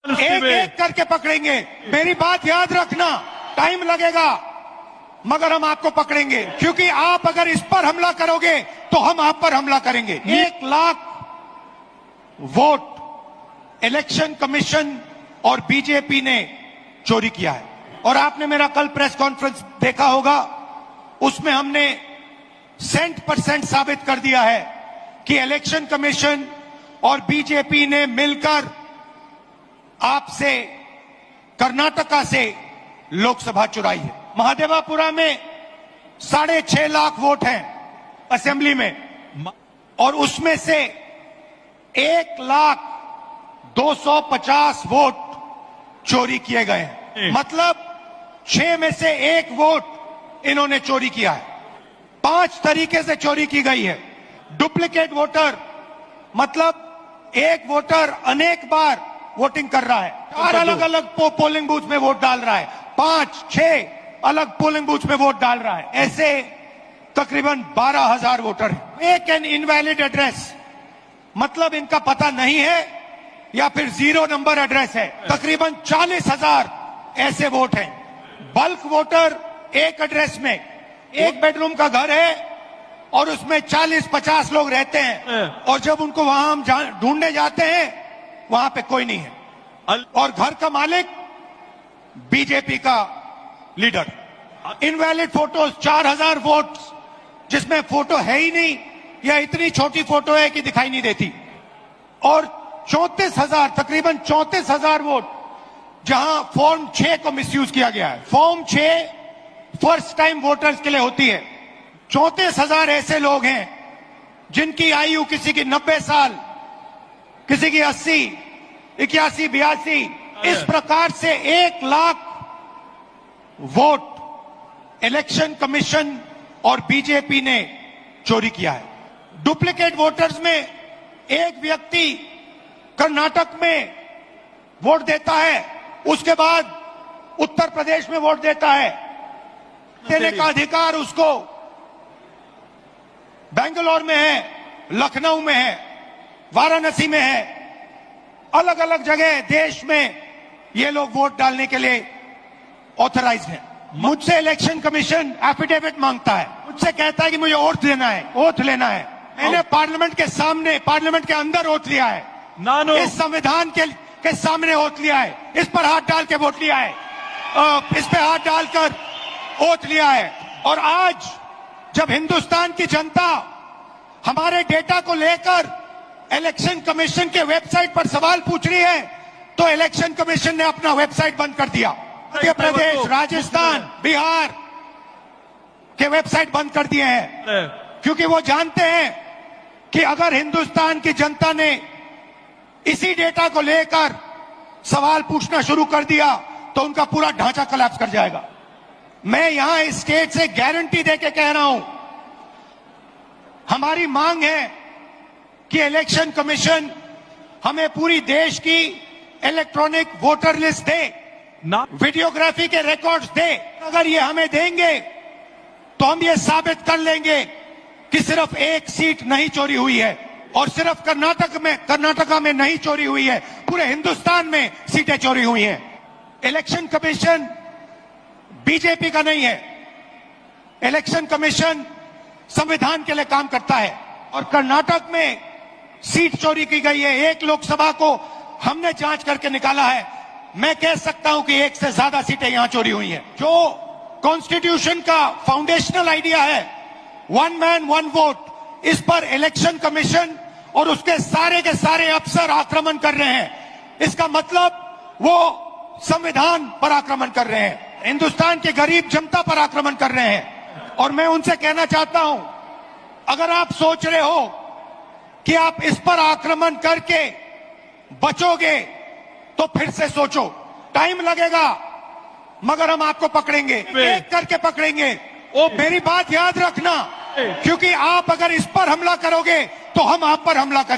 एक एक करके पकड़ेंगे। मेरी बात याद रखना, टाइम लगेगा मगर हम आपको पकड़ेंगे, क्योंकि आप अगर इस पर हमला करोगे तो हम आप पर हमला करेंगे। 1 लाख वोट इलेक्शन कमीशन और बीजेपी ने चोरी किया है। और आपने मेरा कल प्रेस कॉन्फ्रेंस देखा होगा, उसमें हमने 100% साबित कर दिया है कि इलेक्शन कमीशन और बीजेपी ने मिलकर आपसे कर्नाटका से लोकसभा चुराई है। महादेवापुरा में 6.5 लाख वोट हैं असेंबली में, और उसमें से 1,250,000 वोट चोरी किए गए हैं। मतलब 6 में से 1 वोट इन्होंने चोरी किया है। 5 तरीके से चोरी की गई है। डुप्लीकेट वोटर, मतलब एक वोटर अनेक बार वोटिंग कर रहा है, 4 अलग अलग पोलिंग बूथ में वोट डाल रहा है, 5-6 अलग पोलिंग बूथ में वोट डाल रहा है। ऐसे तकरीबन 12,000 वोटर हैं। एक एन इनवैलिड एड्रेस, मतलब इनका पता नहीं है या फिर 0 नंबर एड्रेस है। तकरीबन 40,000 ऐसे वोट हैं। बल्क वोटर, एक एड्रेस में 1 बेडरूम का घर है और उसमें 40-50 लोग रहते हैं, और जब उनको वहां हम ढूंढने जाते हैं वहां पे कोई नहीं है, और घर का मालिक बीजेपी का लीडर। इनवैलिड फोटोज 4,000 वोट जिसमें फोटो है ही नहीं, या इतनी छोटी फोटो है कि दिखाई नहीं देती। और 34,000, तकरीबन 34,000 वोट जहां फॉर्म 6 को मिसयूज किया गया है। फॉर्म 6 फर्स्ट टाइम वोटर्स के लिए होती है। 34,000 ऐसे लोग हैं जिनकी आयु किसी की 90 साल, किसी की 80, 81, 82, इस प्रकार से 1 लाख वोट इलेक्शन कमीशन और बीजेपी ने चोरी किया है। डुप्लीकेट वोटर्स में एक व्यक्ति कर्नाटक में वोट देता है, उसके बाद उत्तर प्रदेश में वोट देता है। देने का अधिकार उसको बेंगलोर में है, लखनऊ में है, वाराणसी में है, अलग अलग जगह देश में ये लोग वोट डालने के लिए ऑथराइज्ड हैं। मुझसे इलेक्शन कमीशन एफिडेविट मांगता है, मुझसे कहता है कि मुझे ओथ लेना है। मैंने पार्लियामेंट के सामने, पार्लियामेंट के अंदर ओथ लिया है, इस संविधान के सामने ओथ लिया है, इस पर हाथ डाल के वोट लिया है, इस पे हाथ डालकर ओथ लिया है। और आज जब हिंदुस्तान की जनता हमारे डेटा को लेकर इलेक्शन कमीशन के वेबसाइट पर सवाल पूछ रही है, तो इलेक्शन कमीशन ने अपना वेबसाइट बंद कर दिया। मध्य प्रदेश, राजस्थान, बिहार के वेबसाइट बंद कर दिए हैं, क्योंकि वो जानते हैं कि अगर हिंदुस्तान की जनता ने इसी डेटा को लेकर सवाल पूछना शुरू कर दिया तो उनका पूरा ढांचा कोलैप्स कर जाएगा। मैं यहां इस स्टेट से गारंटी देके कह रहा हूं, हमारी मांग है कि इलेक्शन कमीशन हमें पूरी देश की इलेक्ट्रॉनिक वोटर लिस्ट दे, वीडियोग्राफी के रिकॉर्ड्स दे। अगर ये हमें देंगे तो हम ये साबित कर लेंगे कि सिर्फ 1 सीट नहीं चोरी हुई है, और सिर्फ कर्नाटका में नहीं चोरी हुई है, पूरे हिंदुस्तान में सीटें चोरी हुई हैं। इलेक्शन कमीशन बीजेपी का नहीं है। इलेक्शन कमीशन संविधान के लिए काम करता है, और कर्नाटक में सीट चोरी की गई है। 1 लोकसभा को हमने जांच करके निकाला है। मैं कह सकता हूं कि 1 से ज्यादा सीटें यहां चोरी हुई हैं। जो कॉन्स्टिट्यूशन का फाउंडेशनल आइडिया है, 1 मैन 1 वोट, इस पर इलेक्शन कमीशन और उसके सारे के सारे अफसर आक्रमण कर रहे हैं। इसका मतलब वो संविधान पर आक्रमण कर रहे हैं, हिंदुस्तान के गरीब जनता पर आक्रमण कर रहे हैं। और मैं उनसे कहना चाहता हूं, अगर आप सोच रहे हो कि आप इस पर आक्रमण करके बचोगे तो फिर से सोचो। टाइम लगेगा मगर हम आपको पकड़ेंगे, एक करके पकड़ेंगे। मेरी बात याद रखना, क्योंकि आप अगर इस पर हमला करोगे तो हम आप पर हमला करेंगे।